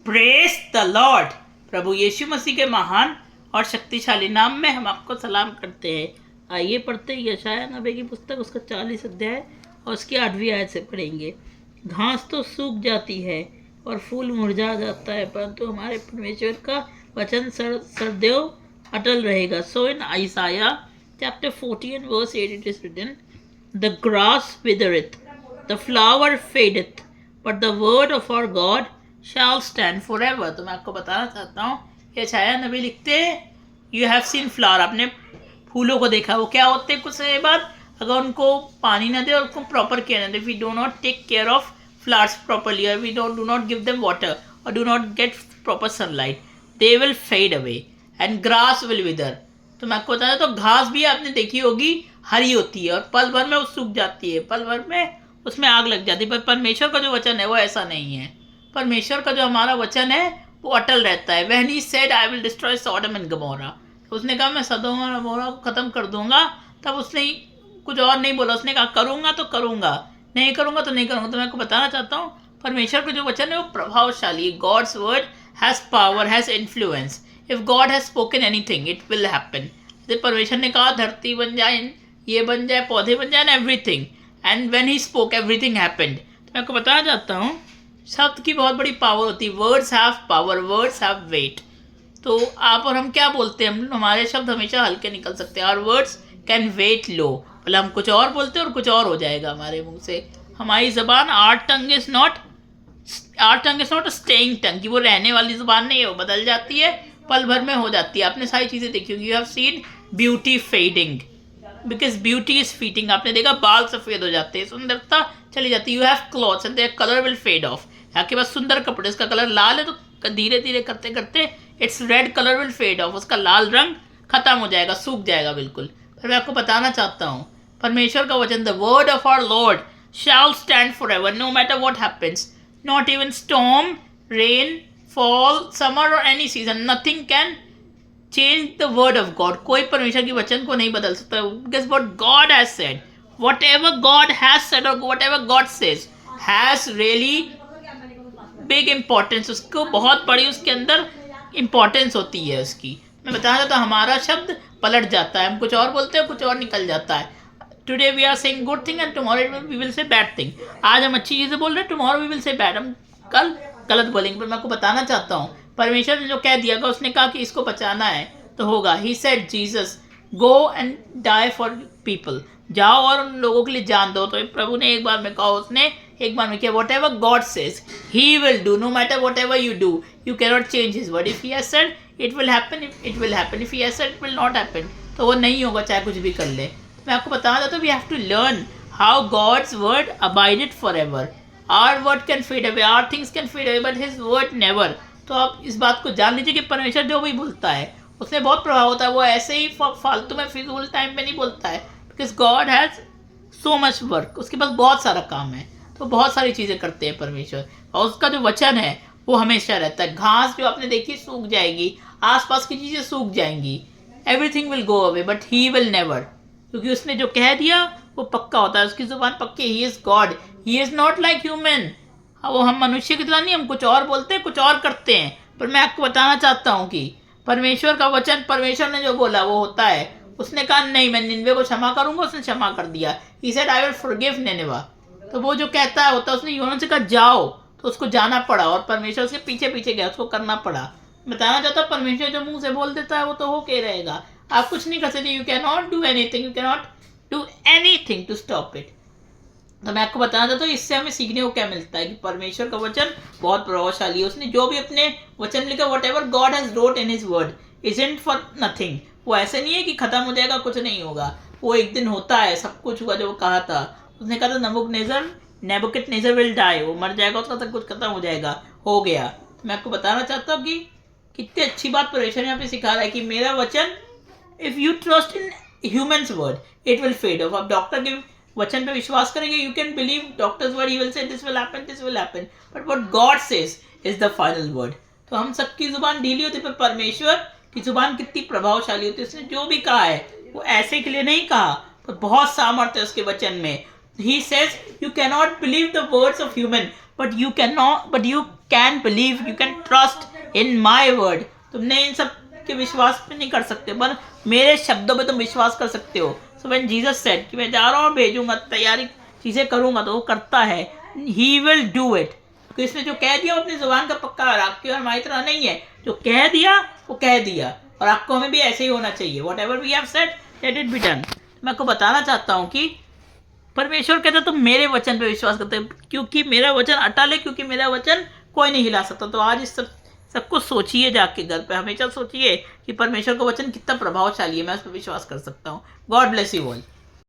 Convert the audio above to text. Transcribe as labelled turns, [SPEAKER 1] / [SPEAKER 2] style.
[SPEAKER 1] Praise the Lord. प्रभु यीशु मसीह के महान और शक्तिशाली नाम में हम आपको सलाम करते हैं। आइए पढ़ते हैं यशायाह नबी की पुस्तक, उसका 40 अध्याय और उसकी 8वीं आयत से पढ़ेंगे। घास तो सूख जाती है और फूल मुरझा जाता है, परंतु हमारे परमेश्वर का वचन सदैव अटल रहेगा। सो इन आइसाया chapter 14 verse 8 it is written, the grass withereth, the flower fadeth, but the word of our God shall stand forever। तो मैं आपको बताना चाहता हूँ, यशायाह नबी लिखते हैं, यू हैव सीन फ्लावर, आपने फूलों को देखा, वो क्या होते हैं कुछ समय बाद अगर उनको पानी ना दे और उनको प्रॉपर केयर ना दे, we do not take care of flowers properly और we do not give them water और do not get proper sunlight, they will fade away and grass will wither. तो मैं आपको बताया, तो घास भी आपने देखी होगी हरी होती है और पल भर में वो सूख जाती है, पल भर में उसमें आग लग जाती है। पर परमेश्वर का जो वचन है वो ऐसा नहीं है। परमेश्वर का जो हमारा वचन है वो अटल रहता है। When he said I will destroy Sodom and Gomorrah, उसने कहा मैं सदोम और गमोरा को खत्म कर दूंगा, तब उसने कुछ और नहीं बोला, उसने कहा करूंगा तो करूंगा, नहीं करूंगा तो नहीं करूंगा। तो मैं आपको बताना चाहता हूँ, परमेश्वर का जो वचन है वो प्रभावशाली है। God's word has power, has influence. If God has spoken anything it will happen. जैसे परमेश्वर ने कहा धरती बन जाए, ये बन जाए, पौधे बन जाए, everything, and when he spoke everything happened. तो मैं आपको बताना चाहता हूँ, शब्द की बहुत बड़ी पावर होती है। Words have power, words have weight. तो आप और हम क्या बोलते हैं, हमारे शब्द हमेशा हल्के निकल सकते हैं। और वर्ड्स कैन वेट लो, मतलब हम कुछ और बोलते हैं और कुछ और हो जाएगा हमारे मुंह से। हमारी जबान our tongue is not a staying tongue, कि वो रहने वाली जुबान नहीं है, वो बदल जाती है, पल भर में हो जाती है। आपने सारी चीज़ें देखी होगी। You have seen beauty fading because beauty is fitting. आपने देखा बाल सफ़ेद हो जाते हैं, सुंदरता चली जाती है। You have clothes and their colour will fade off. आपके पास सुंदर कपड़े, इसका कलर लाल है तो धीरे धीरे करते करते its red colour will fade off, उसका लाल रंग खत्म हो जाएगा, सूख जाएगा बिल्कुल। पर मैं आपको बताना चाहता हूँ, परमेश्वर का वचन, the word of our Lord shall stand for ever, no matter what happens, not even storm, rain, fall, summer और any season, nothing can change the word of God. कोई परमेश्वर के वचन को नहीं बदल सकता, because what God has said, whatever God has said और whatever God says has really big importance. उसको बहुत बड़ी उसके अंदर इम्पोर्टेंस होती है उसकी। मैं बताना चाहता हूँ, हमारा शब्द पलट जाता है, हम कुछ और बोलते हैं, कुछ और निकल जाता है। Today we are saying good thing and tomorrow we will say bad thing. आज हम अच्छी चीज़ें बोल रहे हैं, tomorrow we will say bad, हम कल गलत बोलेंगे। पर मैं आपको बताना चाहता हूँ, परमेश्वर ने जो कह दिया, उसने कहा कि इसको बचाना है तो होगा। He said Jesus go and die for people, जाओ और उन लोगों के लिए जान दो। तो प्रभु ने एक बार में कहा, उसने एक बार में किया। Whatever God says he will do, no matter whatever you do, you cannot change his word. If he has said it will happen, it will happen. If he has said it will not happen, तो वो नहीं होगा, चाहे कुछ भी कर ले। मैं आपको बताना चाहता हूँ, we have to learn how God's word abided for ever. Our word can fade away, our things can fade away, but his word never. तो आप इस बात को जान लीजिए कि परमेश्वर जो भी बोलता है उसमें बहुत प्रभाव होता है। वो ऐसे ही फालतू में फिजूल टाइम पे नहीं बोलता है, because God has so much work, उसके पास बहुत सारा काम है, तो बहुत सारी चीज़ें करते हैं परमेश्वर, और उसका जो वचन है वो हमेशा रहता है। घास जो आपने देखी सूख जाएगी, आसपास की चीज़ें सूख जाएंगी, everything will go away, but he will never, क्योंकि उसने जो कह दिया वो पक्का होता है, उसकी जुबान पक्की। He is God, he is not like human. वो हम मनुष्य की तरह नहीं, हम कुछ और बोलते हैं, कुछ और करते हैं। पर मैं आपको बताना चाहता हूँ कि परमेश्वर का वचन, परमेश्वर ने जो बोला वो होता है। उसने कहा नहीं, मैं निन्वे को क्षमा करूंगा, उसने क्षमा कर दिया। He said I will forgive Nineveh. तो वो जो कहता है होता है। उसने यूना से कहा जाओ, तो उसको जाना पड़ा, और परमेश्वर उसके पीछे पीछे गया, उसको करना पड़ा। बताना चाहता हूँ, परमेश्वर जो मुंह से बोल देता है वो तो हो के रहेगा, आप कुछ नहीं कर सकते। You can not do anything, you can not do anything to stop it. तो मैं आपको बताना चाहता हूँ, इससे हमें सीखने को क्या मिलता है कि परमेश्वर का वचन बहुत प्रभावशाली है। उसने जो भी अपने वचन लिखा, what ever God has wrote in his word isn't for nothing. वो ऐसे नहीं है कि खत्म हो जाएगा, कुछ नहीं होगा, वो एक दिन होता है, सब कुछ हुआ जो वो कहा था। उसने कहा था नेबुकदनेस्सर विल डाई, वो मर जाएगा, उसका सब कुछ खत्म हो जाएगा, हो गया। तो मैं आपको बताना चाहता हूँ कि कितनी अच्छी बात परमेश्वर यहाँ पे सिखा रहा है कि मेरा वचन, if you trust in human's word it will fade off. आप डॉक्टर के वचन पे विश्वास करेंगे, you can believe doctor's word, he will say this will happen, this will happen, but what God says is the final word. तो हम सबकी जुबान ढीली होती है, पर परमेश्वर की जुबान कितनी प्रभावशाली होती है। उसने जो भी कहा है वो ऐसे के लिए नहीं कहा, पर बहुत सामर्थ्य है उसके वचन में। He says you cannot believe the words of human, but you can believe, you can trust in my word. तुमने इन सब के विश्वास पे नहीं कर सकते, पर मेरे शब्दों पे तुम विश्वास कर सकते हो। सो व्हेन जीसस सेड कि मैं जा रहा हूँ, भेजूंगा, तैयारी चीज़ें करूंगा, तो वो करता है। ही विल डू इट। क्योंकि इसने जो कह दिया वो अपनी जुबान का पक्का है। आपकी और हमारी तरह नहीं है, जो कह दिया वो कह दिया। और आपको हमें भी ऐसे ही होना चाहिए। Whatever we have said let it be done. मैं आपको बताना चाहता हूँ कि परमेश्वर कहते तुम मेरे वचन पे विश्वास करते हो, क्योंकि मेरा वचन अटल है, क्योंकि मेरा वचन कोई नहीं हिला सकता। तो आज इस सब कुछ सोचिए, जाके घर पे हमेशा सोचिए कि परमेश्वर का वचन कितना प्रभावशाली है, मैं उस पर विश्वास कर सकता हूँ। God bless you all.